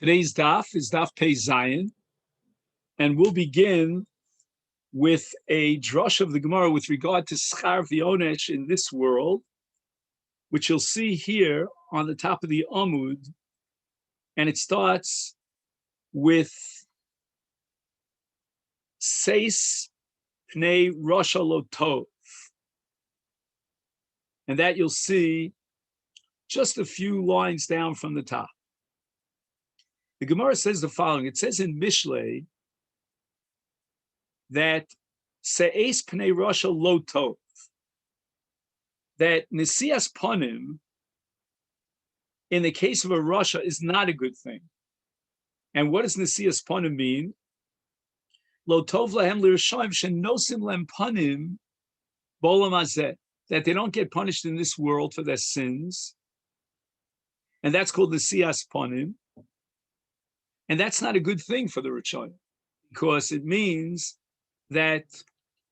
Today's daf is daf Pei Zayin, and we'll begin with a drush of the Gemara with regard to schar v'onesh in this world, which you'll see here on the top of the Amud, and it starts with Seis Pnei Rosh Lotov, and that you'll see just a few lines down from the top. The Gemara says the following. It says in Mishlei that Se'es Pnei Rosh Lotov, that Nesias Panim, in the case of a Rasha, is not a good thing. And what does Nesias Panim mean? Lotov lahem l'rishayim shenosim lem panim b'olam hazeh, that they don't get punished in this world for their sins. And that's called Nesias Panim. And that's not a good thing for the Rishayim, because it means that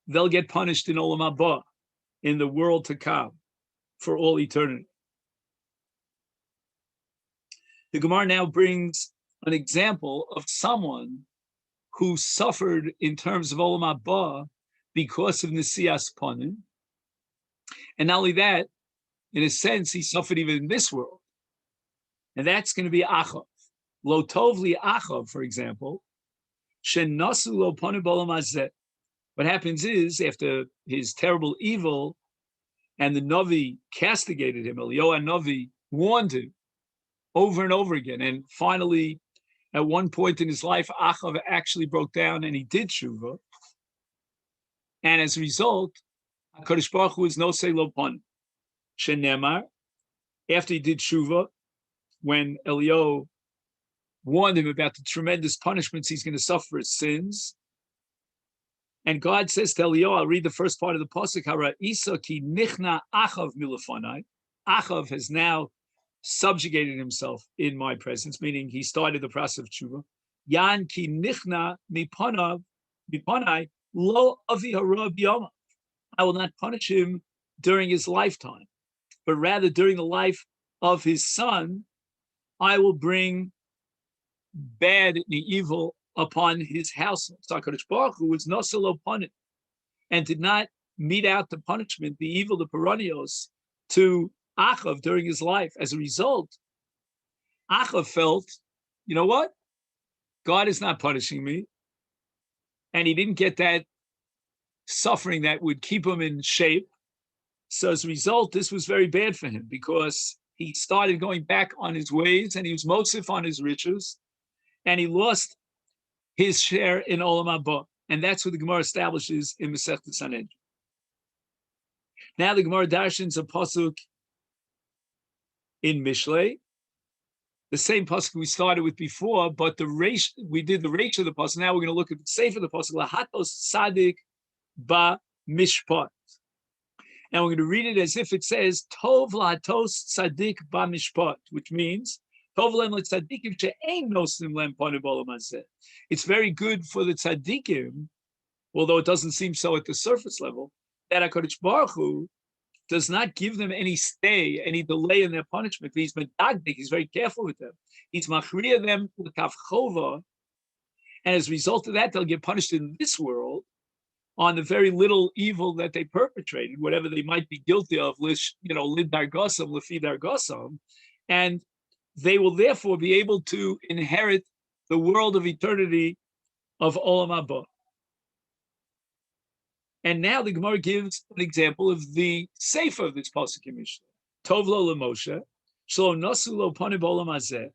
they'll get punished in Olam Haba, in the world to come, for all eternity. The Gemara now brings an example of someone who suffered in terms of Olam Haba because of Nesias Panim. And not only that, in a sense, he suffered even in this world. And that's going to be Achav. Lo tov li achav, for example, shenasu lo panim b'olam hazeh. What happens is, after his terrible evil, and the Navi castigated him, Eliyahu Navi warned him over and over again, and finally, at one point in his life, Achav actually broke down and he did tshuva. And as a result, HaKadosh Baruch Hu is nosei lo panim. Shenemar, after he did tshuva, when Eliyahu warned him about the tremendous punishments he's going to suffer for his sins. And God says to Eliyahu, I'll read the first part of the pasuk, Hara Isa ki nichna Achav milafanai. Achav has now subjugated himself in my presence, meaning he started the process of tshuva. Yan ki nichna mipanai lo avi hara Yoma. I will not punish him during his lifetime, but rather during the life of his son, I will bring bad and evil upon his household. So HaKadosh Baruch Hu was nosei upon it and did not mete out the punishment, the evil, the peronios, to Achav during his life. As a result, Achav felt, you know what? God is not punishing me. And he didn't get that suffering that would keep him in shape. So as a result, this was very bad for him, because he started going back on his ways, and he was mosif on his riches, and he lost his share in Olam Haba. And that's what the Gemara establishes in Masechet Sanhedrin. Now the Gemara darshans a pasuk in Mishlei, the same pasuk we started with before, but we did the reish of the pasuk. Now we're going to look at the seif of the pasuk, lahatos tzadik ba mishpat. And we're going to read it as if it says, Tov lahatos tzadik ba mishpat, which means, it's very good for the tzaddikim, although it doesn't seem so at the surface level, that HaKadosh Baruch Hu does not give them any stay, any delay in their punishment. He's medagdik, he's very careful with them. He's machriya them l'kaf chova, and as a result of that, they'll get punished in this world on the very little evil that they perpetrated, whatever they might be guilty of, lid dargasam, lefi dargasam, and they will therefore be able to inherit the world of eternity of Olam Haba. And now the Gemara gives an example of the sefer of this pasuk in Mishlei. Tov lo leMoshe, shlo nasu lo panim b'olam hazeh,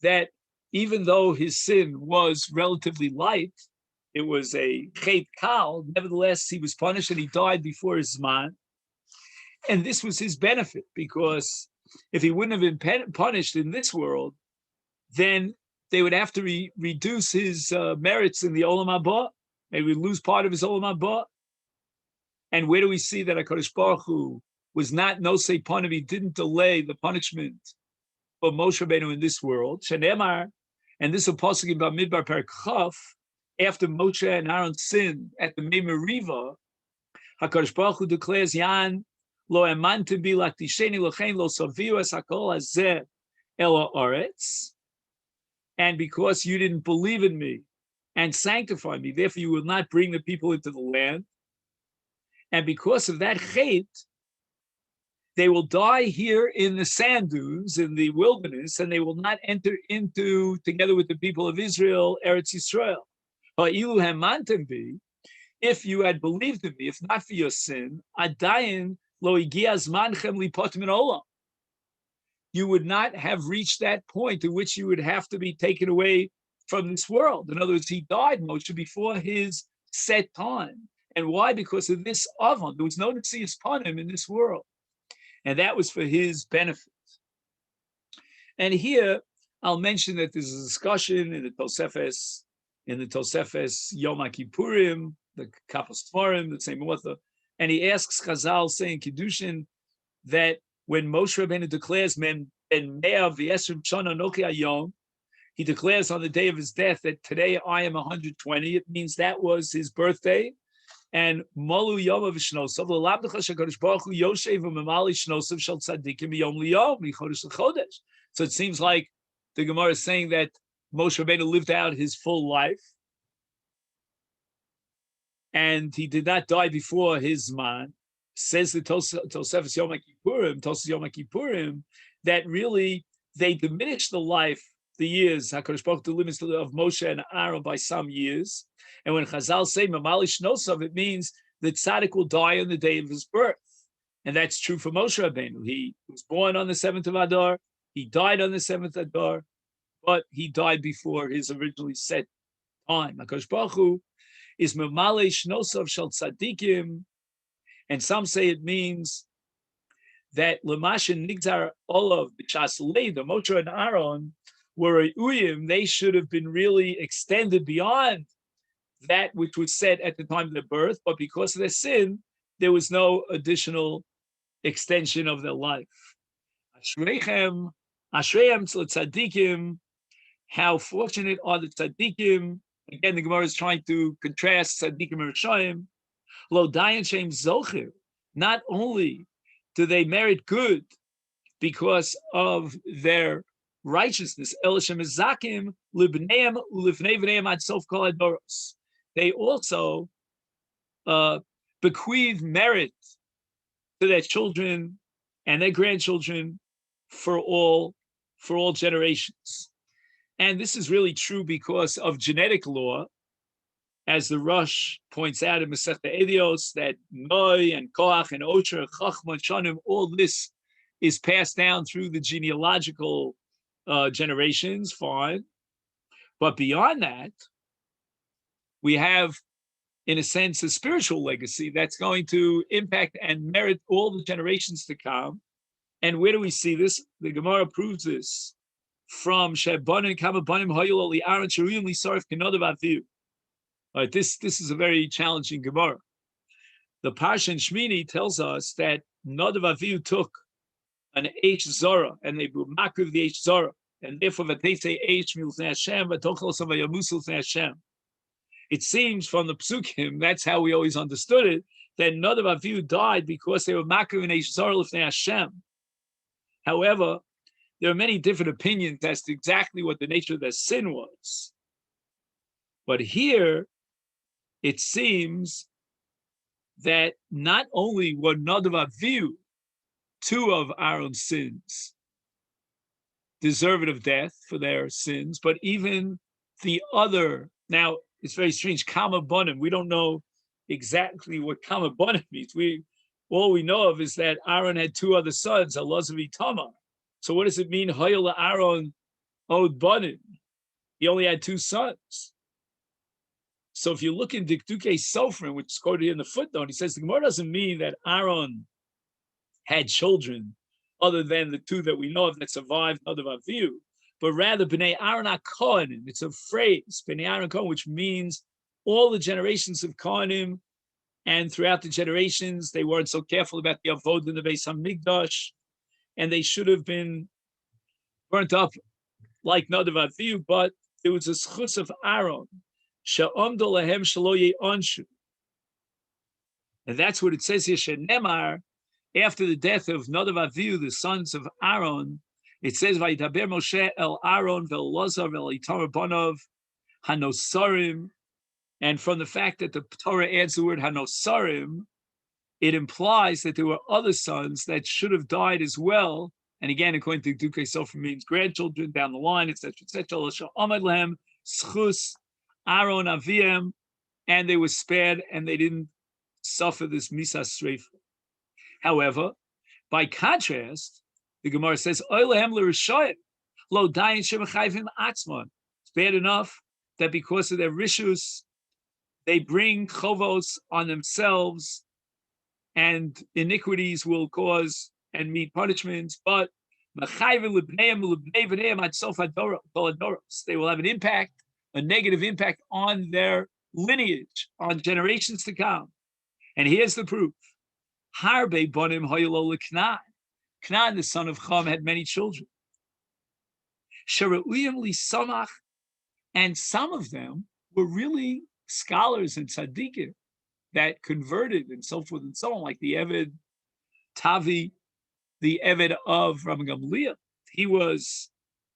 that even though his sin was relatively light, it was a chet kal, nevertheless he was punished and he died before his zman. And this was his benefit, because if he wouldn't have been punished in this world, then they would have to reduce his merits in the Olam Haba. They would lose part of his Olam Haba. And where do we see that HaKadosh Baruch Hu was not nosei panim? He didn't delay the punishment of Moshe Rabbeinu in this world. Shenemar, and this is a pasuk in Bamidbar Perek Chaf, after Moshe and Aaron sinned at the Mei Meriva, HaKadosh Baruch Hu declares, Yan lo emantim bi laktisheni lochein lo saviu es hakol hazeh el haaretz, and because you didn't believe in me and sanctify me, therefore you will not bring the people into the land. And because of that chet, they will die here in the sand dunes, in the wilderness, and they will not enter into, together with the people of Israel, Eretz Yisrael. If you had believed in me, if not for your sin, you would not have reached that point in which you would have to be taken away from this world. In other words, he died, Moshe, before his set time. And why? Because of this Avon. There was no Netzias Panim in this world. And that was for his benefit. And here, I'll mention that there's a discussion in the Tosefes Yoma Kippurim, the Kapos Tvarim, the same author, and he asks Chazal, saying Kiddushin, that when Moshe Rabbeinu declares Men Ben Mea V'Yesrim Shana Nochi Hayom, he declares on the day of his death that today I am 120. It means that was his birthday. And Malu Yoma V'Shnosav L'Labdecha Shekadosh Baruch Hu Yoshev V'Mamali Shnosav Shel Tzadikim Yom Liyom Michodesh L'Chodesh. So it seems like the Gemara is saying that Moshe Rabbeinu lived out his full life, and he did not die before his man. Says the Tosefes Yom Kippurim, that really they diminished the life, the years, HaKadosh Baruch Hu, the limits of Moshe and Aaron by some years. And when Chazal say Mamali Shnosav, it means that Tzaddik will die on the day of his birth. And that's true for Moshe Rabbeinu. He was born on the 7th of Adar, he died on the 7th of Adar, but he died before his originally set time. HaKadosh Baruch Hu is Mamali Shnosav Shel Tzadikim, and some say it means that L'mashin Nigzar Olav B'Chas Leida, Moshe and Aaron were Uyim, they should have been really extended beyond that which was said at the time of their birth, but because of their sin, there was no additional extension of their life. Ashreichem tzadikim, how fortunate are the tzadikim. Again, the Gemara is trying to contrast tzadikim and Rishayim. Lo dayan shem zochir. Not only do they merit good because of their righteousness, elishem zakim libneim ulifnei v'neim ad sof kol hadoros. They also bequeath merit to their children and their grandchildren for all generations. And this is really true because of genetic law, as the Rosh points out in Masechet Edios, that Noi and Koach and Ocher, Chachma and Shanim, all this is passed down through the genealogical generations, fine. But beyond that, we have, in a sense, a spiritual legacy that's going to impact and merit all the generations to come. And where do we see this? The Gemara proves this from Shebanim Kamabanim Hayul Li Aaron Shiruyim Li Sarif Kenodav Aviv. All right, this is a very challenging Gemara. The Parsha in Shmini tells us that Nodav Aviv took an H Zora and they makriv the H Zora, and therefore Vatese H Milfnei Hashem Vatochos Avayamusul Fnei Hashem. It seems from the Psukim, that's how we always understood it, that Nodav Aviv died because they were makriv and H Zora Lifnei Hashem. However, there are many different opinions as to exactly what the nature of their sin was. But here, it seems that not only were Nodav Aviv, two of Aaron's sins, deserving of death for their sins, but even the other, now it's very strange, Kama Bonim, we don't know exactly what Kama Bonim means. All we know of is that Aaron had two other sons, Elazar and Tamar. So what does it mean, Hayol Aaron Od Bonim? He only had two sons. So if you look in Dikduke Sofrim, which is quoted in the footnote, he says the Gemara doesn't mean that Aaron had children other than the two that we know of that survived Nodav Aviv, but rather Bnei Aaron HaKohanim. It's a phrase, Bnei Aaron HaKohanim, which means all the generations of Kohanim, and throughout the generations, they weren't so careful about the Avod in the Beis HaMikdash, and they should have been burnt up like Nodav Aviv, but there was a schus of Aaron, She'omdo lahem shelo ye'onshu. And that's what it says here, She'nemar, after the death of Nodav Aviv, the sons of Aaron, It says, "Vaydaber Moshe el Aaron vel Lazar vel Itamar banav hanosarim," and from the fact that the Torah adds the word hanosarim, it implies that there were other sons that should have died as well. And again, according to Dukei Sofer, means grandchildren down the line, etc., etc. Amad lehem schus Aaron aviem, and they were spared, and they didn't suffer this misas streifa. However, by contrast, the Gemara says, "Oilehem l'rishayim lo dayin shemachayvim atzmon." It's bad enough that because of their rishus, they bring chovos on themselves, and iniquities will cause and meet punishments. But they will have an impact, a negative impact on their lineage, on generations to come. And here's the proof: Harbe bonim hoyelo l'Knan. Knan, the son of Cham, had many children. Shera'uyim li samach, and some of them were really scholars and tzaddikim that converted and so forth and so on, like the Eved Tavi, the Eved of Rabbi Gamliel. He was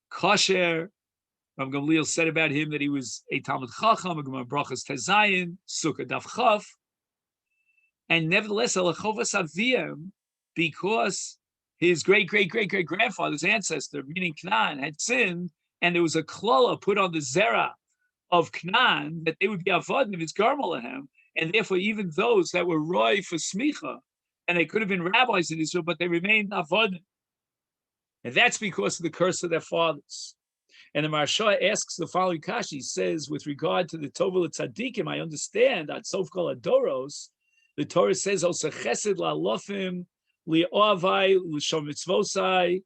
kosher. Rabbi Gamliel said about him that he was a Talmud Chacham, a Gemara Brachas Tezayin, Sukkah Daf Chaf. And nevertheless, Alachovas Aviyam, because his great-great-great-great-grandfather's ancestor, meaning Knan, had sinned, and there was a klala put on the zera of Knan that they would be avodim, it's garmalahem, and therefore even those that were roy for smicha, and they could have been rabbis in Israel, but they remained avodim. And that's because of the curse of their fathers. And the Maharsha asks the following kashi, says, with regard to the Tovah Tzadikim, I understand that Sof Kol Adoros, the Torah says, also chesed la'alofim, li'oavai, l'shom mitzvosai.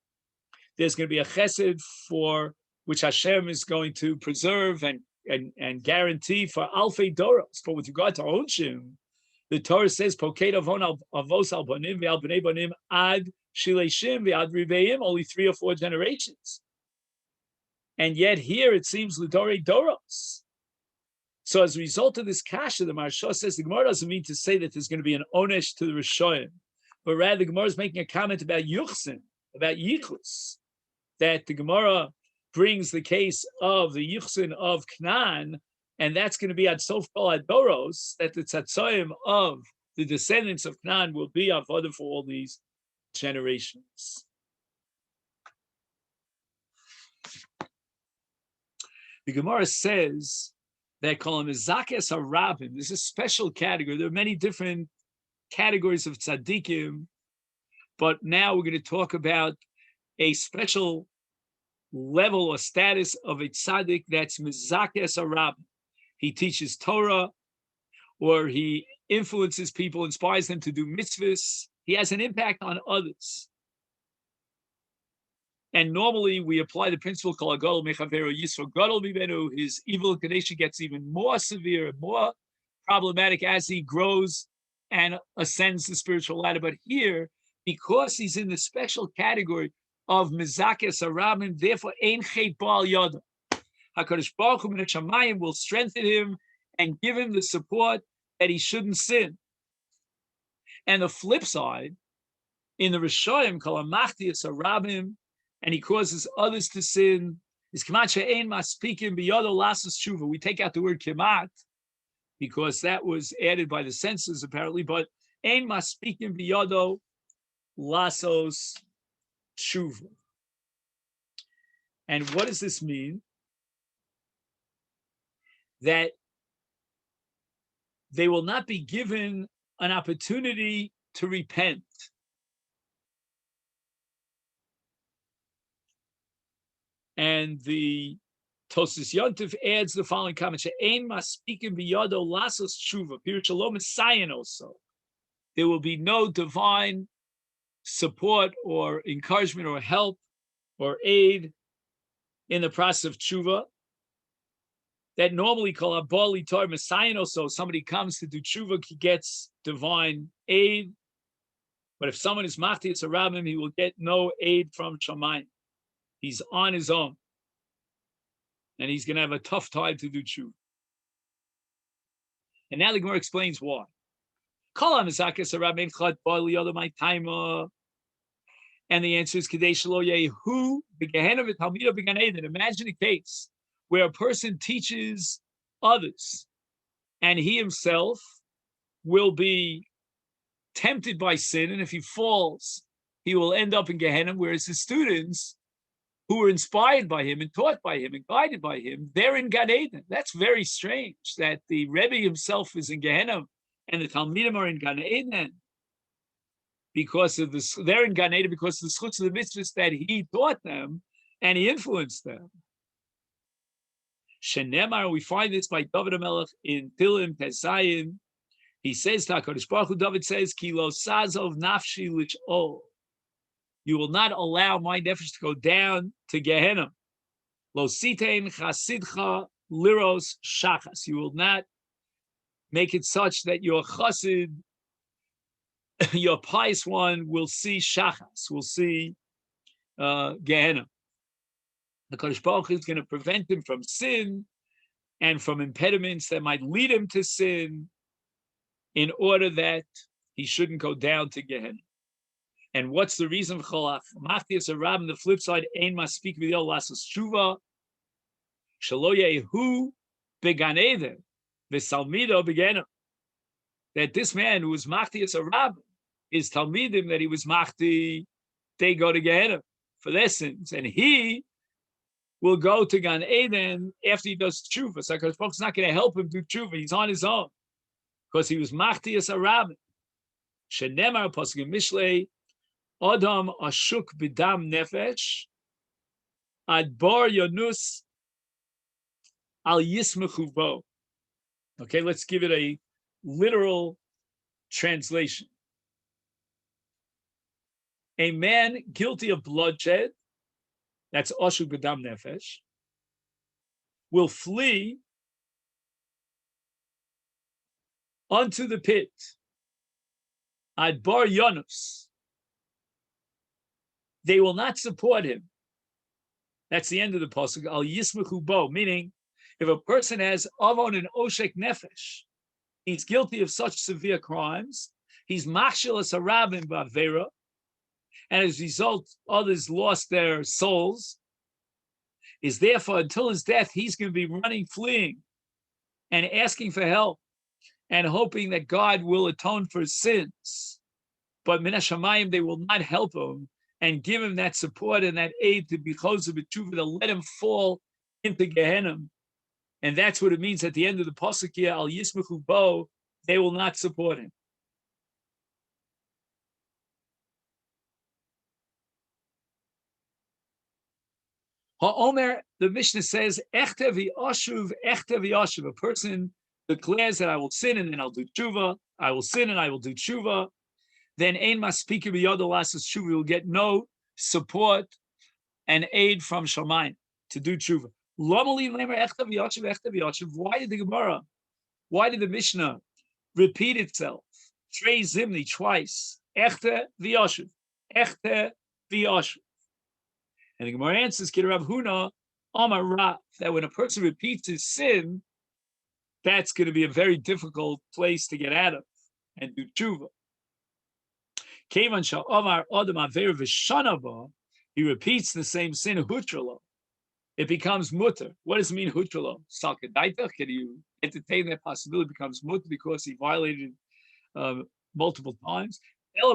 There's going to be a chesed for which Hashem is going to preserve and guarantee for alfei doros. But with regard to onshim, the Torah says, poked avon avos al banim ve'al bnei banim ad shileshim ve'ad riveim, only 3 or 4 generations. And yet here it seems l'dorei doros. So as a result of this kasha, the Maharsha says the Gemara doesn't mean to say that there's going to be an onesh to the Rishoyim, but rather the Gemara is making a comment about yuchsin, about yichus, that the Gemara brings the case of the yuchsin of Knan, and that's going to be ad sof kol adoros, that the tzatzoyim of the descendants of Knan will be avodah for all these generations. The Gemara says that call zakes harabim. There's a special category. There are many different categories of tzaddikim, but now we're going to talk about a special level or status of a tzaddik that's zakes harabim. He teaches Torah, or he influences people, inspires them to do mitzvahs. He has an impact on others. And normally we apply the principle called gadol mechaveru yisro gadol mimenu. His evil inclination gets even more severe and more problematic as he grows and ascends the spiritual ladder. But here, because he's in the special category of mizakes harabim, therefore ein chet ba'al yada. HaKadosh Baruch Hu min hashamayim will strengthen him and give him the support that he shouldn't sin. And the flip side, in the Rishoyim, kol hamachtias harabim, and he causes others to sin, is kemat she'ein maspikim biyado lasos tshuva. We take out the word kemat because that was added by the censors apparently, but ein maspikim biyado lasos tshuva. And what does this mean? That they will not be given an opportunity to repent. And the Tosas Yontif adds the following comment: "She'ein maspikim biyado lasos tshuva, pirush lo mesayin also." There will be no divine support or encouragement or help or aid in the process of tshuva. That normally called a bali tor mesayin also. Somebody comes to do tshuva, he gets divine aid. But if someone is machtias harabim, he will get no aid from Shamayim. He's on his own, and he's going to have a tough time to do tshuva. And now the Gemara explains why. And the answer is Kadesh Lo Yehu B'Gehenna V'Talmido B'Gan Eden. Imagine a case where a person teaches others, and he himself will be tempted by sin, and if he falls, he will end up in Gehenna, whereas his students who were inspired by him and taught by him and guided by him, they're in Gan Eden. That's very strange that the Rebbe himself is in Gehenna and the Talmidim are in Gan Eden because of this. They're in Gan Eden because of the schutz of the mitzvahs that he taught them and he influenced them. Shenemar, we find this by David HaMelech in Tilim Tesayim. He says, HaKadosh Baruch Hu, David says, Ki lo sazov nafshi lich'ol. You will not allow my nefesh to go down to Gehenna. Lo sitein chasidcha liros shachas. You will not make it such that your chassid, your pious one, will see shachas, will see Gehenna. The HaKadosh Baruch Hu is going to prevent him from sin and from impediments that might lead him to sin, in order that he shouldn't go down to Gehenna. And what's the reason for Cholach? Machtias Rambam, the flip side, Ein Maspik V'Yol Lasas Tshuva, Shelo Yehu B'Gan Eden, V'Salmido B'Gehenna. That this man who was Machtias Rambam, his Talmidim, that he was Machti, they go to Gehenna for their sins. And he will go to Gan Eden after he does Tshuva. So HaKadosh Baruch Hu is not going to help him do Tshuva. He's on his own, because he was Machtias Arabim. Shenemar Pasuk Mishlei Adam Ashuk B'Dam Nefesh Ad Bar Yonus Al Yismechu Bo. Okay, let's give it a literal translation. A man guilty of bloodshed, that's Ashuk B'Dam Nefesh, will flee unto the pit, Ad Bar Yonus. They will not support him. That's the end of the pasuk. Al Yismechu Bo, meaning if a person has Avon and Oshek Nefesh, he's guilty of such severe crimes, he's Machshelas Harabim Ba'avera, and as a result, others lost their souls, is therefore until his death, he's going to be running, fleeing, and asking for help, and hoping that God will atone for his sins. But Min HaShamayim, they will not help him and give him that support and that aid to be closer to Tshuva, to let him fall into Gehenna. And that's what it means at the end of the pasuk here, Al Yismechu Bo, they will not support him. Omar, the Mishnah says, Echte v'yashuv, echte v'yashuv. A person declares that I will sin and then I'll do tshuva. I will sin and I will do tshuva. Then ein maspika b'yado lasas tshuva. Will get no support and aid from Shamayim to do tshuva. Lomali lemer echte v'yashuv, echte v'yashuv. Why did the Gemara? Why did the Mishnah repeat itself? Trei zimni twice. Echte v'yashuv, echte v'yashuv. And the Gemara answers, Kid Rav Huna, Omar Rav, that when a person repeats his sin, that's going to be a very difficult place to get out of and do tshuva. Kevan shal Omar Adam Aver v'shanaba, he repeats the same sin, hutralo. It becomes mutter. What does it mean, hutralo? Salkadaita? Can you entertain that possibility? It becomes mutter because he violated multiple times.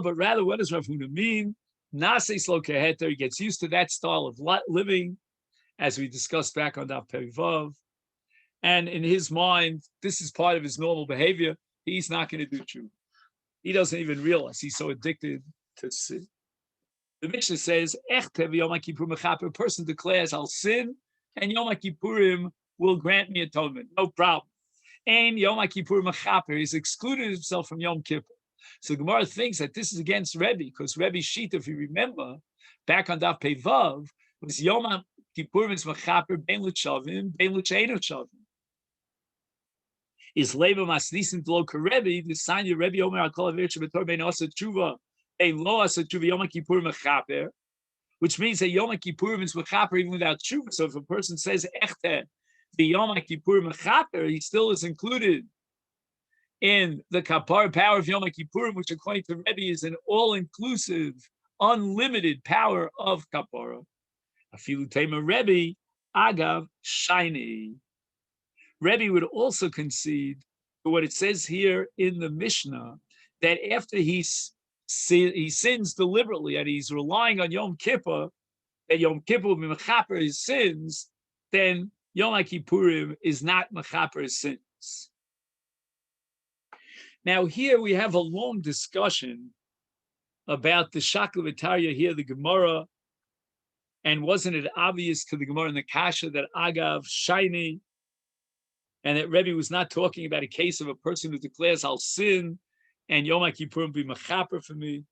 But rather, what does Rav Huna mean? Naseis lo keheter, he gets used to that style of living, as we discussed back on Daf Perivav. And in his mind, this is part of his normal behavior. He's not going to do tshuva. He doesn't even realize he's so addicted to sin. The Mishnah says, Echte v'Yom Kippur mechaper. A person declares, I'll sin, and Yom Kippurim will grant me atonement. No problem. And Yom Kippur mechaper, he's excluded himself from Yom Kippur. So Gemara thinks that this is against Rebbe, because Rebbe's sheet, if you remember, back on Daf Pevav, was Yom Kippurim is mechaper ben l'chavim, ben l'cheinu chavim. Is leva masnisin lo karebi the sign of Rebbe Omar al kol avirch betor ben asa tshuva a lo asa tshuva Yom Kippurim mechaper, which means that Yom Kippurim is mechaper even without tshuva. So if a person says echte the Yom Kippurim mechaper, he still is included in the kapar power of Yom Kippurim, which according to Rebbe is an all-inclusive unlimited power of kapara. Afilu tema Rebbe agav shiny. Rebbe would also concede to what it says here in the Mishnah, that after he sins deliberately and he's relying on Yom Kippur, that Yom Kippur will be mechaper his sins, then Yom Kippurim is not mechaper his sins. Now here we have a long discussion about the Shakla V'Tarya here, the Gemara, and wasn't it obvious to the Gemara in the Kasha that Agav Shiny, and that Rebbe was not talking about a case of a person who declares I'll sin and Yom Kippurim be mechaper for me.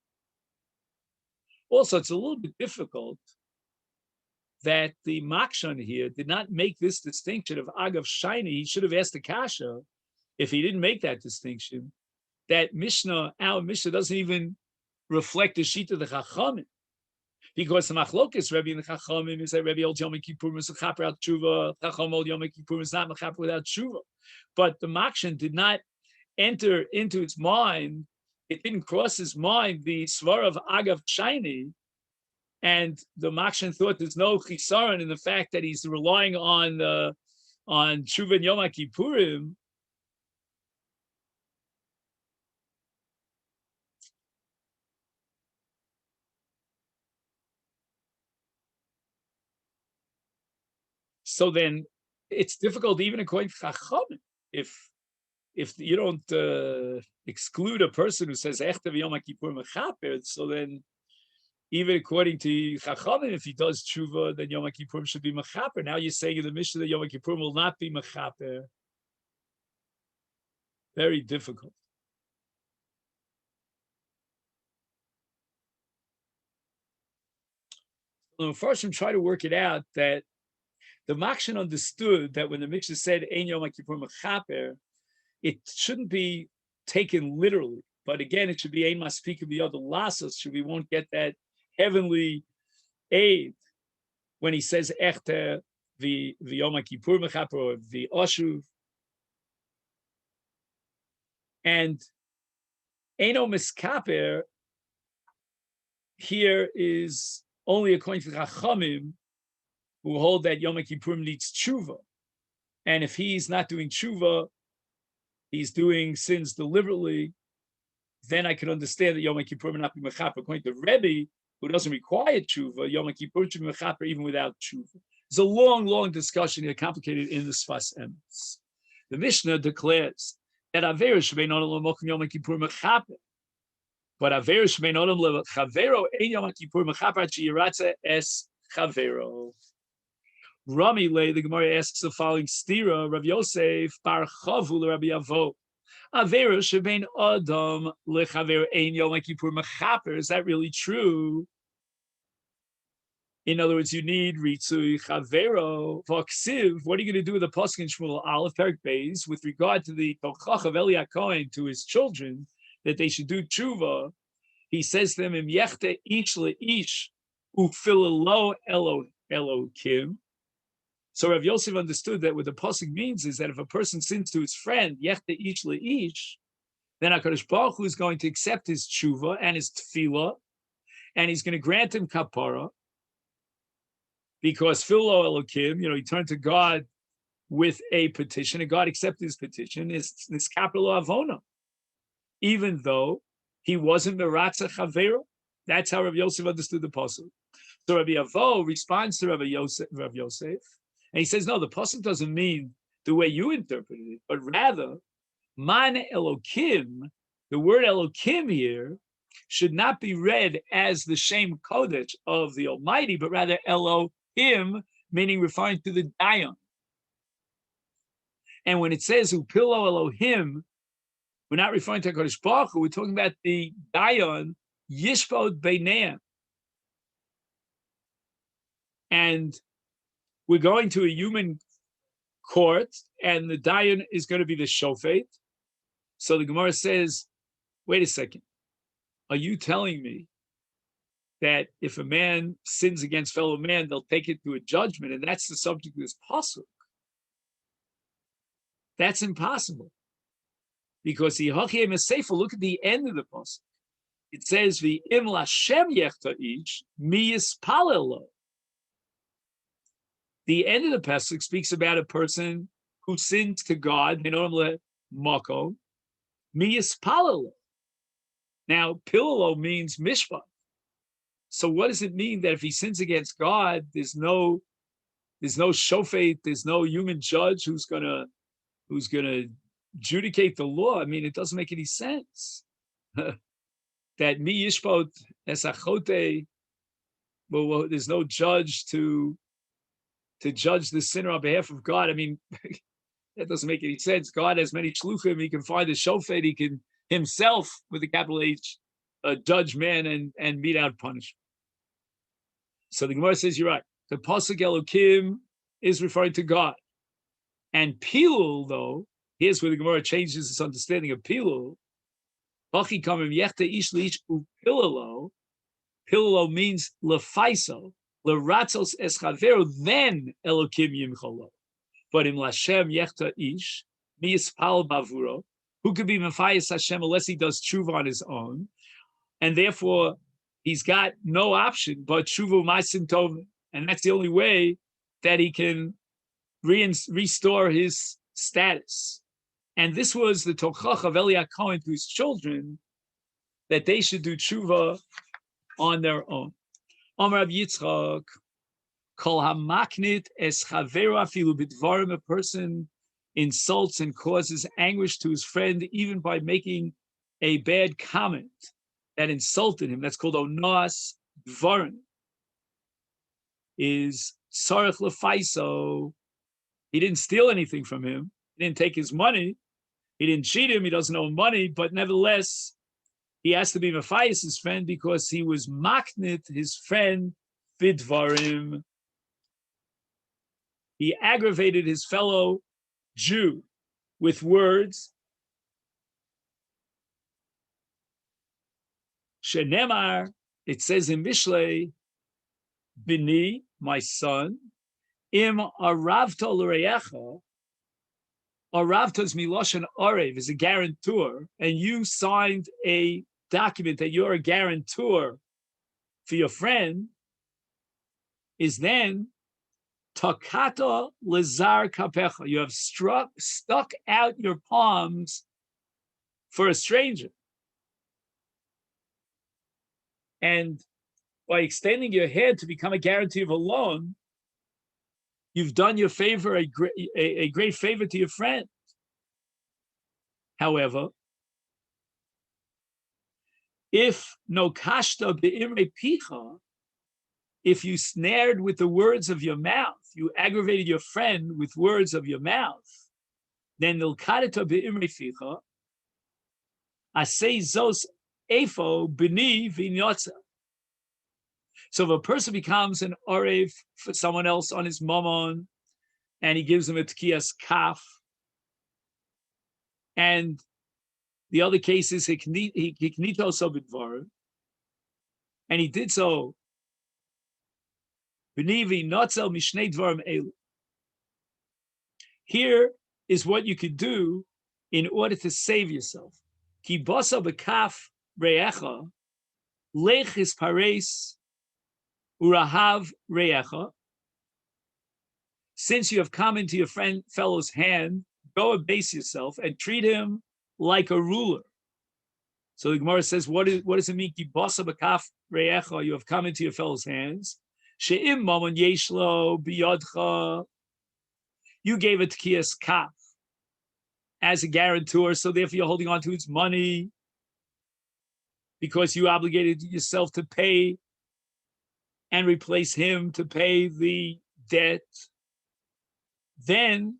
Also, it's a little bit difficult that the Makshan here did not make this distinction of Agav Shiny. He should have asked the Kasha, if he didn't make that distinction, that Mishnah, our Mishnah, doesn't even reflect the sheet of the Chachamim. Because the Machlokes Rebbe and the Chachamim is that Rebbe old Yom Kippurim is mechaper out tshuva, Chacham old Yom Kippurim is not mechaper without tshuva. But the Makshan did not enter into its mind, it didn't cross his mind the svar of Agav Shiny, and the Makshan thought there's no chisaron in the fact that he's relying on tshuva and Yom Kippurim. So then it's difficult, even according to Chachamim, if you don't exclude a person who says Echtev Yom Kippur Mechaper, so then even according to Chachamim, if he does tshuva, then Yom Kippur should be Mechaper. Now you're saying in the Mishnah that Yom Kippur will not be Mechaper. Very difficult. So first, I'm trying to work it out that the Makshan understood that when the Mishnah said Ein Yom Kippur Mechaper, it shouldn't be taken literally, but again, it should be Ein Maspik of the other Lassos, so we won't get that heavenly aid when he says Echter the Yom Kippur Mechaper or the Oshuv. And Eino Miskaper here is only according to Chachamim, who hold that Yom Kippurim needs tshuva. And if he's not doing tshuva, he's doing sins deliberately, then I could understand that Yom Kippurim will not be mechaper. According to Rebbe, who doesn't require tshuva, Yom Kippurim should be mechaper even without tshuva. It's a long, long discussion here, complicated in the Sfas Emes. The Mishnah declares that Aveir Shebein Odom L'Mokum Yom Kippurim mechaper, but Aveir Shebein Odom L'Chavero Ein Yom Kippurim mechaper Yiratze Es Chavero. Rami lay, the Gemara asks the following stira, Rav Yosef bar Chavu Rabbiabba. Avera shebein adam lechaver ein Yom Kippur mechaper. Is that really true? In other words, you need ritzui chavero v'aksiv. What are you going to do with the pasuk in Shmuel Aleph Perek Beis with regard to the tochach of Eli HaKohen to his children that they should do tshuva? He says to them, "Im yechte ish leish ufilelo Elokim." So Rav Yosef understood that what the pasuk means is that if a person sins to his friend, yechte ish leish, then HaKadosh Baruch Hu is going to accept his tshuva and his tefillah, and he's going to grant him kapara, because Philo Elokim, he turned to God with a petition, and God accepted his petition, is this capital Avona, even though he wasn't Meratza Chavero. That's how Rav Yosef understood the pasuk. So Rabbi Avo responds to Rav Yosef, and he says, no, the pasuk doesn't mean the way you interpreted it, but rather, Man Elokim, the word Elokim here, should not be read as the Shem Kodesh of the Almighty, but rather Elohim, meaning referring to the Dayan. And when it says Upilo Elohim, we're not referring to HaKadosh Baruch Hu, we're talking about the Dayan, Yishpod Beineim. And we're going to a human court, and the Dayan is going to be the Shofet. So the Gemara says, wait a second, are you telling me that if a man sins against fellow man, they'll take it to a judgment, and that's the subject of this pasuk? That's impossible. Because look at the end of the pasuk. It says, "V'im lashem yechta ish mi yispalelo." The end of the pasuk speaks about a person who sins to God. Mako mi yispalelo. Now, pilalo means mishpat. So, what does it mean that if he sins against God, there's no shofet, there's no human judge who's gonna adjudicate the law? I mean, it doesn't make any sense. That mi yishpot esachote, well, there's no judge to judge the sinner on behalf of God. I mean, that doesn't make any sense. God has many shluchim. He can find a shofet. He can himself, with a capital H, judge man and mete out punishment. So the Gemara says, you're right. The pasuk Elokim is referring to God. And Pilul, though, here's where the Gemara changes its understanding of Pilul. Pilul means lefaiso, leratzos eschavero, then Elokim yimcholo. But in Lashem yechta ish, mi yispal bavuro, who could be mefayis Hashem unless he does tshuva on his own? And therefore, he's got no option but tshuva ma'asim tovim. And that's the only way that he can restore his status. And this was the tochach of Eliyahu Cohen to his children, that they should do tshuva on their own. Omar Yitzchak, kol hamaknit es chaveru afilu b'dvarim, a person insults and causes anguish to his friend even by making a bad comment that insulted him. That's called onas dvarim. Is tzarech lefaiso. He didn't steal anything from him. He didn't take his money. He didn't cheat him. He doesn't owe money. But nevertheless, he has to be mefayis his friend because he was maknit his friend bidvarim. He aggravated his fellow Jew with words. Shenemar, it says in Mishlei, Bini, my son, im aravta l'reyecha. Aravta's miloshen arev is a guarantor, and you signed a document that you're a guarantor for your friend, is then takata lezar kapecha. You have stuck out your palms for a stranger. And by extending your hand to become a guarantee of a loan, you've done your favor, a great favor to your friend. However, if no kashta be'imre picha, if you snared with the words of your mouth, you aggravated your friend with words of your mouth, then nilkadeta be'imre picha, asay zos efo b'ni v'nyotza. So if a person becomes an orev for someone else on his mammon, and he gives him a tkiyas kaf, and the other case is hiknito so bidvar, and he did so b'nivi notzel mishnei dvarim elu. Here is what you could do in order to save yourself. Ki basa b'kaf re'echa lech is pares urahav re'echa. Since you have come into your fellow's hand, go abase yourself and treat him like a ruler. So the Gemara says, what does it mean? Ki basa b'kaf re'echa, you have come into your fellow's hands. She'im mamon yeshlo biyadcha, you gave it tkiyas kaf as a guarantor, so therefore you're holding on to his money because you obligated yourself to pay and replace him to pay the debt. Then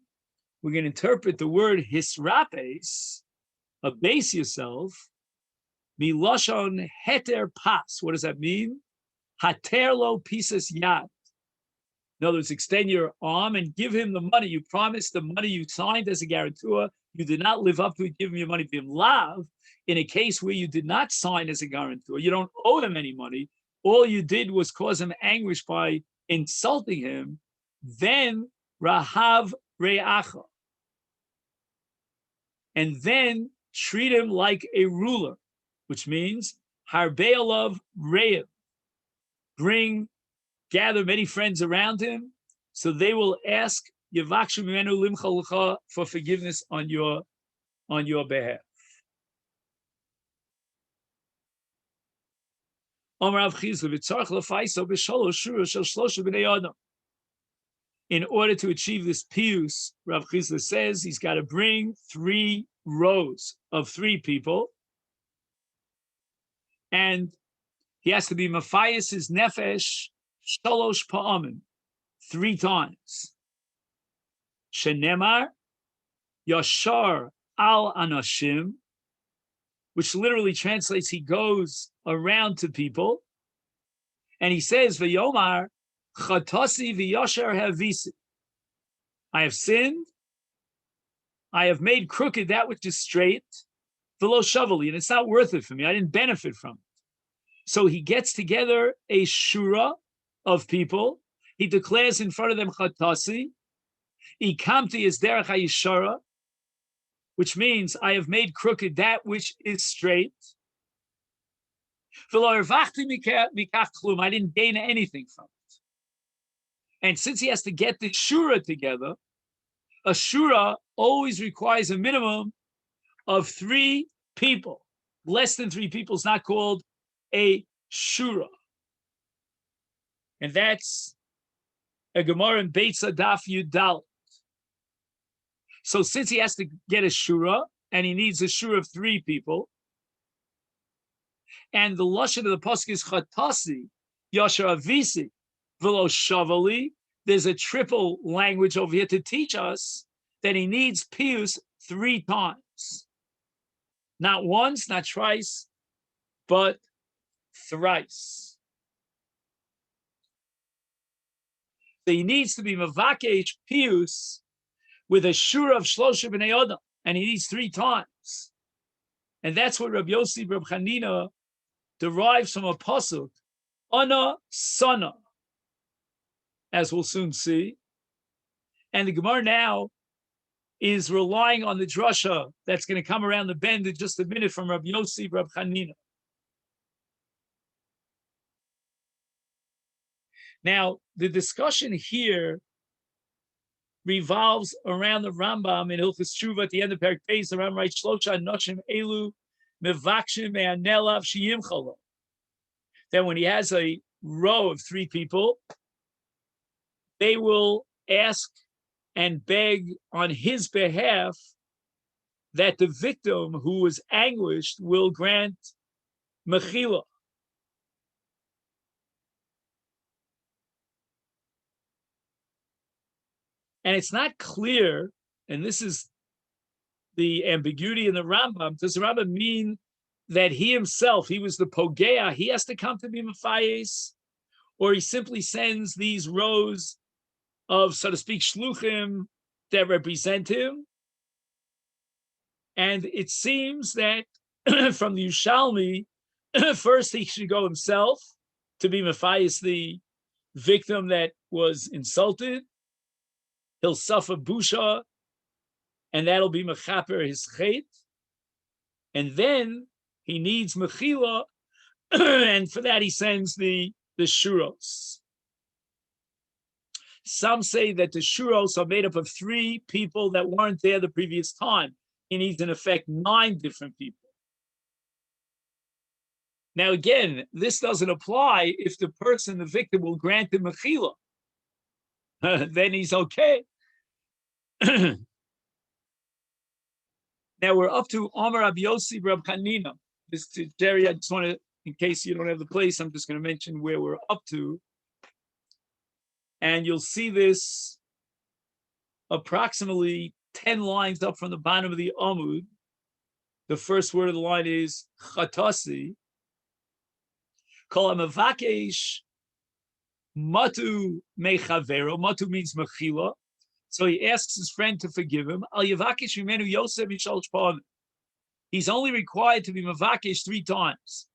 we're going to interpret the word hisrapes, abase yourself, milashon heter pas. What does that mean? Haterlo pisas yad. In other words, extend your arm and give him the money. You promised the money you signed as a guarantor. You did not live up to it. Give him your money. Bim lav, in a case where you did not sign as a guarantor, you don't owe him any money. All you did was cause him anguish by insulting him. Then rahav re'acha, and then treat him like a ruler, which means Harbe'alav Re'ev, gather many friends around him, so they will ask Yavakshu Mimenu Limcha L'cha for forgiveness on your behalf. Omar Rav Chizla v'tzarich l'faiso b'sholosh shuros shel shlosha b'nei adam. In order to achieve this pius, Rav Chizla says he's got to bring 3 rows of 3 people, and he has to be mafayis his nefesh shalosh pa'amin, 3 times. Shenemar yashar al anashim, which literally translates he goes around to people, and he says v'yomar chatasi v'yashar havisi. I have sinned, I have made crooked that which is straight, v'lo shavali, and it's not worth it for me. I didn't benefit from it. So he gets together a shura of people. He declares in front of them chatasi, ikamti is derech hayishara, which means I have made crooked that which is straight. I didn't gain anything from it. And since he has to get the shura together, a shura always requires a minimum of 3 people. Less than 3 people is not called a shura. And that's a Gemara in Beitza Daf Yud Dalet. So since he has to get a shura, and he needs a shura of 3 people, and the lashon of the pasuk is chatasi, yashar avisi, v'lo shavali, there's a triple language over here to teach us that he needs pius 3 times. Not once, not twice, but thrice. So he needs to be mavakesh pius with a shura of shlosha b'nei adam, and he needs 3 times. And that's what Rabbi Yossi Reb Chanina derives from a pasuk, Ana Sana, as we'll soon see. And the Gemara now is relying on the drasha that's going to come around the bend in just a minute from Rabbi Yossi Reb Chanina. Now, the discussion here revolves around the Rambam in Hilchos Tshuva at the end of Perek Beis. The Rambam writes, Shlosha Noshim Elu Mevakshim Me'anelav Sheyimchalo. Then when he has a row of 3 people, they will ask and beg on his behalf that the victim who was anguished will grant mechila. And it's not clear, and this is the ambiguity in the Rambam, does the Rambam mean that he himself, he was the pogea, he has to come to be mafayes, or he simply sends these rows of, so to speak, shluchim that represent him? And it seems that from the Yushalmi, first he should go himself to be mafayes, the victim that was insulted. He'll suffer busha, and that'll be mechaper his chet. And then he needs mechila, and for that he sends the Shuros. Some say that the Shuros are made up of 3 people that weren't there the previous time. He needs, in effect, 9 different people. Now, again, this doesn't apply if the person, the victim, will grant him mechila. Then he's okay. Now we're up to Omar Rabbi Yossi Reb Chanina. Jerry, I just want to, in case you don't have the place, I'm just going to mention where we're up to. And you'll see this approximately 10 lines up from the bottom of the Amud. The first word of the line is Chatasi. Kol HaMevakesh Matu Mechavero. Matu means Mechila. So he asks his friend to forgive him. Al Yavakesh Mimenu Yosef Mishal Shpavim. He's only required to be Mavakesh 3 times.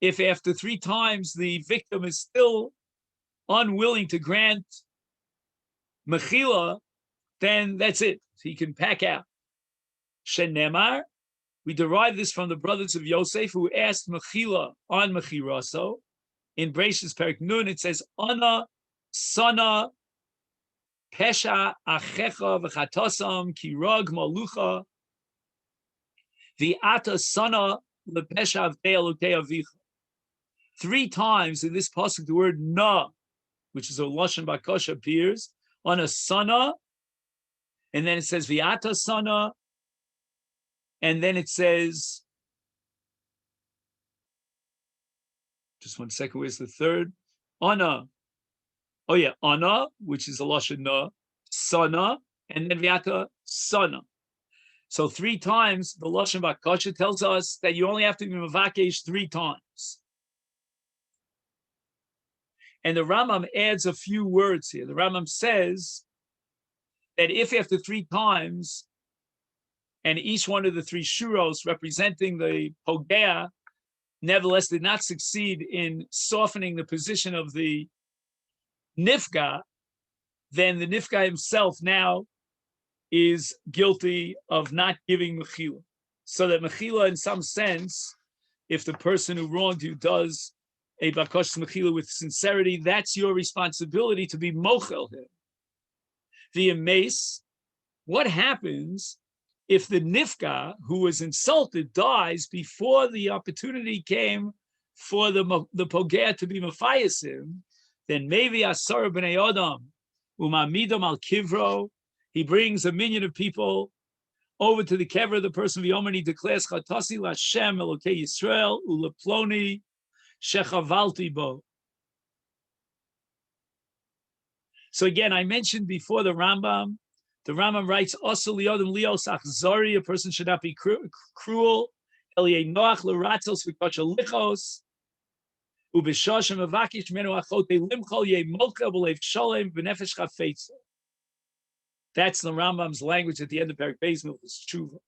If after 3 times the victim is still unwilling to grant Mechila, then that's it. He can pack out. Shenemar We derive this from the brothers of Yosef who asked Mechila on Mechiraso. In Bereshis Perek Nun, it says, Ana sana pesha achecha v'chatosam kirag malucha v'ata sana lepesha avtei alukei avicha. 3 times in this pasuk, the word na, which is a lashon bakosha, appears on a sana, and then it says v'ata sana, and then it says, just one second, where's the third? Ana. Oh yeah, ana, which is a lashon na, sana, and then v'ata sana. So 3 times the lashon bakosha tells us that you only have to be mavakesh 3 times. And the Rambam adds a few words here. The Rambam says that if after 3 times, and each one of the 3 shuros representing the pogea, nevertheless did not succeed in softening the position of the nifga, then the nifga himself now is guilty of not giving mechila. So that mechila, in some sense, if the person who wronged you does a bakosh mechila with sincerity, that's your responsibility to be mochel him. The mace, what happens if the nifga who was insulted dies before the opportunity came for the pogea to be mafayasim? Then maybe asar b'nei adam umamidam al kivro, he brings a minion of people over to the kever of the person of Yoma, and he declares chatasi l'Hashem Elokei Yisrael uleploni shechavalti bo. So again, I mentioned before the Rambam. The Rambam writes, "Also liodem lios achzari, a person should not be cruel. Eliyei noach l'ratzos v'kocha lichos ubishoshem avakish menu achote limchol ye molka b'leiv sholem b'nefesh chafetz." That's the Rambam's language at the end of Perek Beis Milchus Tshuva.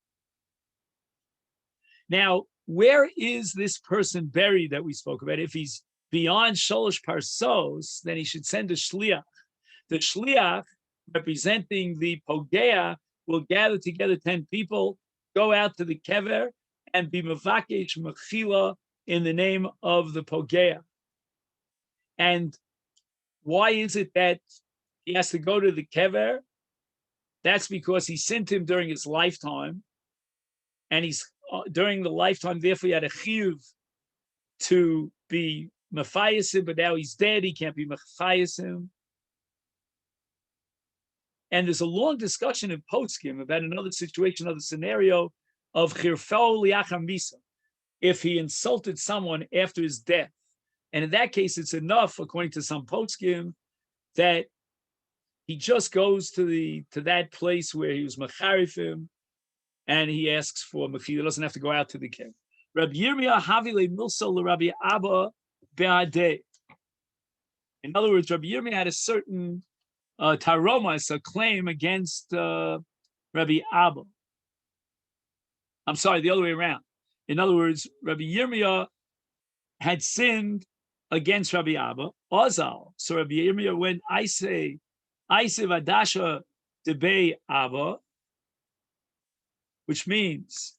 Now, where is this person buried that we spoke about? If he's beyond Sholosh Parsos, then he should send a shliach. The shliach, representing the pogea, will gather together 10 people, go out to the kever, and be mevakesh mechila in the name of the pogea. And why is it that he has to go to the kever? That's because he sinned him during his lifetime, and he's during the lifetime, therefore he had a chiyuv to be mefayasim, but now he's dead, he can't be mefayasim. And there's a long discussion in Poskim about another situation, another scenario of chirfo liachar misa, if he insulted someone after his death. And in that case, it's enough, according to some Poskim, that he just goes to that place where he was macharifim, and he asks for mechila. He doesn't have to go out to the king. Rabbi Yirmiyah havile milso l'Rabbiabba be'adeh. In other words, Rabbi Yirmiyah had a certain taromas, a claim against Rabbiabba. I'm sorry, the other way around. In other words, Rabbi Yirmiyah had sinned against Rabbiabba, Ozal. So Rabbi Yirmiyah went, I say vadasha debei Abba, which means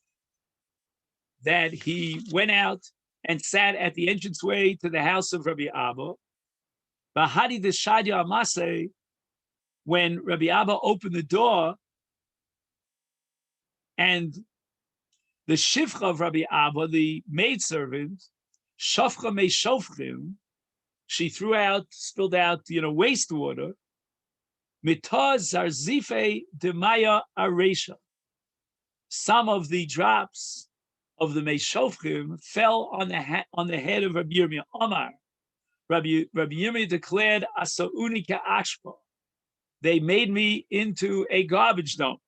that he went out and sat at the entranceway to the house of Rabbiabba. Bahadi deshadia amase, when Rabbiabba opened the door, and the shifcha of Rabbiabba, the maidservant, shofcha me shofchim, she spilled out, wastewater. Mitaz zarzife demaya aresha. Some of the drops of the meishofchim fell on the head of Rabbi Yirmiyah. Omar, Rabbi Yirmiyah declared, "Asaunika ashpa." They made me into a garbage dump,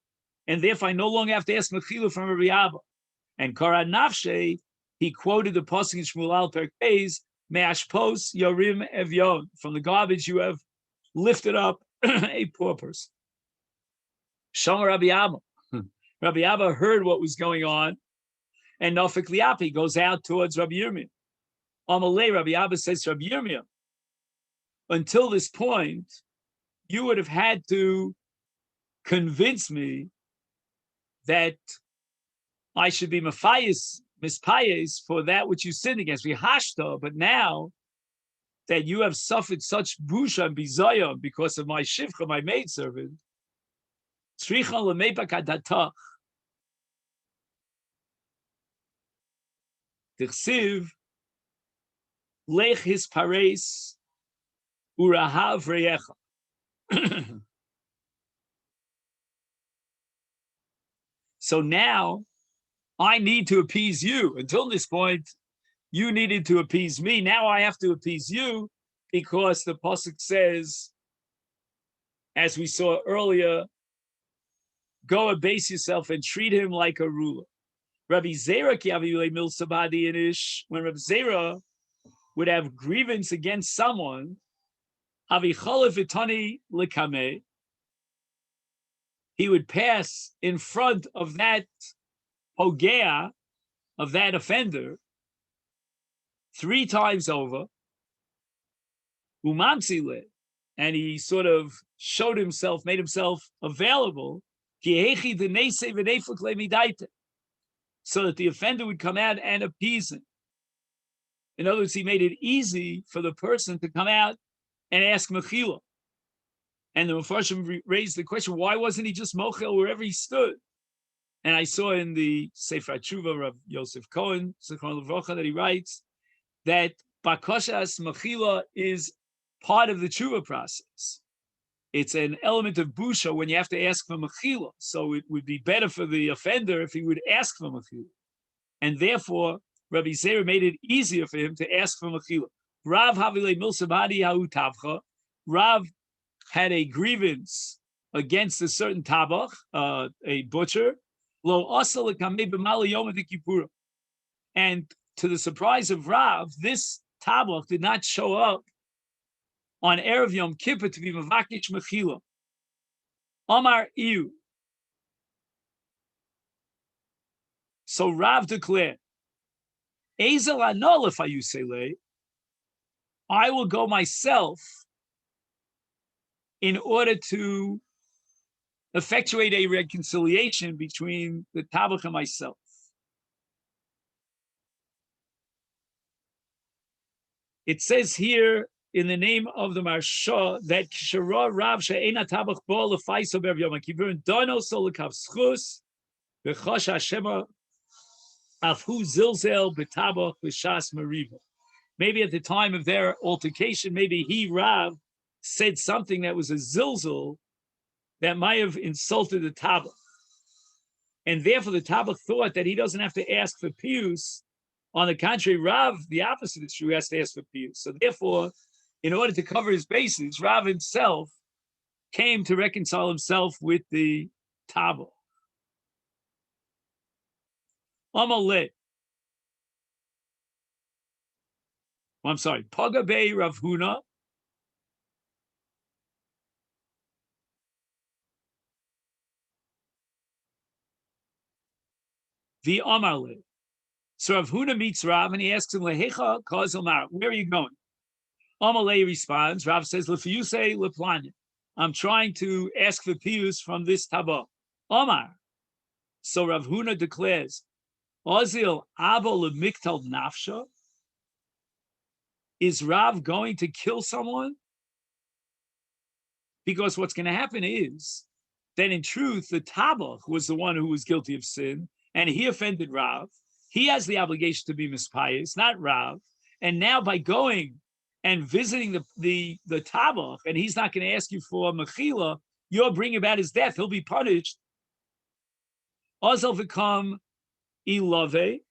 and therefore I no longer have to ask mechila from Rabbiabba. And Kara Nafshe, he quoted the pasuk in Shmuel Perek Beis, "Me'ashpos yorim evyon." From the garbage you have lifted up a poor person. Shama Rabbiabba. Rabbiabba heard what was going on, and Nofik Liapi goes out towards Rabbi Yirmiyah. Amalei, Rabbiabba says to Rabbi Yirmiyah, until this point, you would have had to convince me that I should be mispayes for that which you sinned against me, hashta. But now that you have suffered such busha and bizayah because of my shivcha, my maidservant, tzricha lemepakadatach, tichsiv lech his pares urahav reyecha. So now I need to appease you. Until this point, you needed to appease me. Now I have to appease you because the pasuk says, as we saw earlier, go abase yourself and treat him like a ruler. Rabbi Zera kiavile mil sabadi inish. When Rabbi Zera would have grievance against someone, avichalev itani lekame, he would pass in front of that pogea, of that offender, 3 times over, umamsile, and he sort of showed himself, made himself available, so that the offender would come out and appease him. In other words, he made it easy for the person to come out and ask mechila. And the Mepharshim raised the question, why wasn't he just mochel wherever he stood? And I saw in the Sefer Tshuva of Yosef Cohen, Zichron Levrocha, that he writes that bakashas mechila is part of the tshuva process. It's an element of busha when you have to ask for mechila. So it would be better for the offender if he would ask for mechila. And therefore, Rabbi Zera made it easier for him to ask for mechila. Rav havile milsabadi ha'u tavcha. Rav had a grievance against a certain tabach, a butcher. Lo asa lekamei b'mali Yoma v'kipura. And to the surprise of Rav, this tabach did not show up on Erev Yom Kippur to be mavakish mechila. Omar iu. So Rav declared, Ezel anol if ayusele, I will go myself in order to effectuate a reconciliation between the tabach and myself. It says here in the name of the Marsha that Kishara Rav she'ena tabach bo lefaiso be'erev Yom Kippur dono so lekav schus v'chosh Hashema afhu zilzel b'tabach b'shas mariva. Maybe at the time of their altercation, maybe he, Rav, said something that was a zilzel that might have insulted the tabach. And therefore the tabach thought that he doesn't have to ask for pius. On the contrary, Rav, the opposite is true, he has to ask for pius. So therefore, in order to cover his bases, Rav himself came to reconcile himself with the tabach. Amaleh. I'm sorry, Pagabe Rav Huna. The Amaleh. So Rav Huna meets Rav and he asks him, Lehecha Kazil Mar, where are you going? Amaleh responds, Rav says, Lefiyuse Leplanya. I'm trying to ask for pius from this tabach. Omar. So Rav Huna declares, Ozil Abo Lemiktal Nafsha. Is Rav going to kill someone? Because what's going to happen is that in truth, the tabach was the one who was guilty of sin, and he offended Rav. He has the obligation to be mispayas, not Rav. And now by going and visiting the tabach, and he's not going to ask you for mechila, you're bringing about his death. He'll be punished. Ozal v'kam ilave.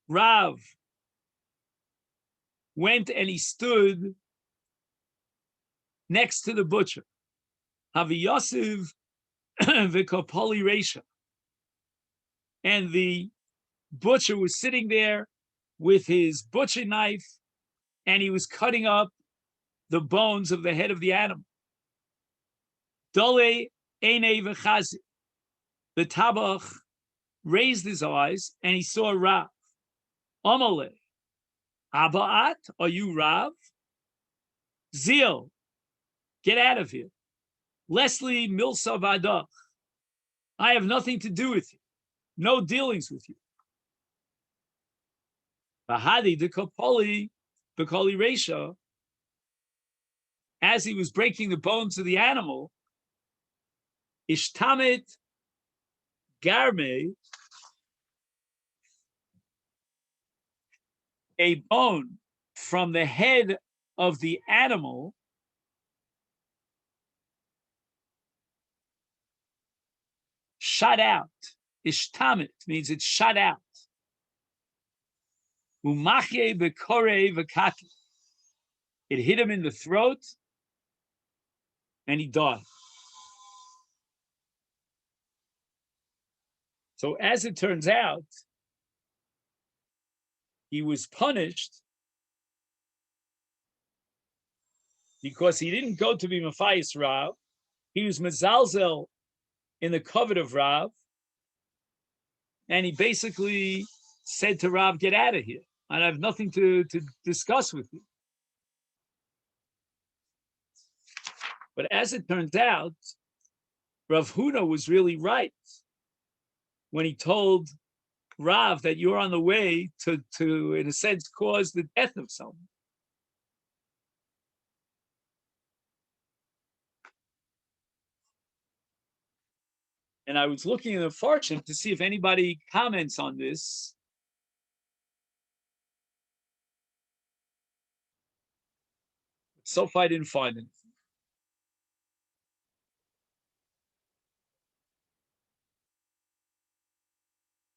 Rav went and he stood next to the butcher. Havi Yosiv v'kopoli reisha. And the butcher was sitting there with his butcher knife, and he was cutting up the bones of the head of the animal. Dole ene v'chazi. The tabach raised his eyes, and he saw Rav. Amaleh. Aba'at, are you Rav? Zil, get out of here. Leslie Milsa Vadach, I have nothing to do with you. no dealings with you. Bahadi de Kopoli, Bekoli Resha, as he was breaking the bones of the animal, Ishtamit Garme, a bone from the head of the animal shot out. Ishtamit means it's shot out. Umachye bekore v'kaki. It hit him in the throat, and he died. So as it turns out, he was punished because he didn't go to be Maphayis Rav. He was Mezalzel in the covet of Rav, and he basically said to Rav, get out of here. I have nothing to discuss with you. But as it turns out, Rav Huna was really right when he told Rav that you're on the way to in a sense, cause the death of someone. And I was looking in the fortune to see if anybody comments on this. So far, I didn't find it.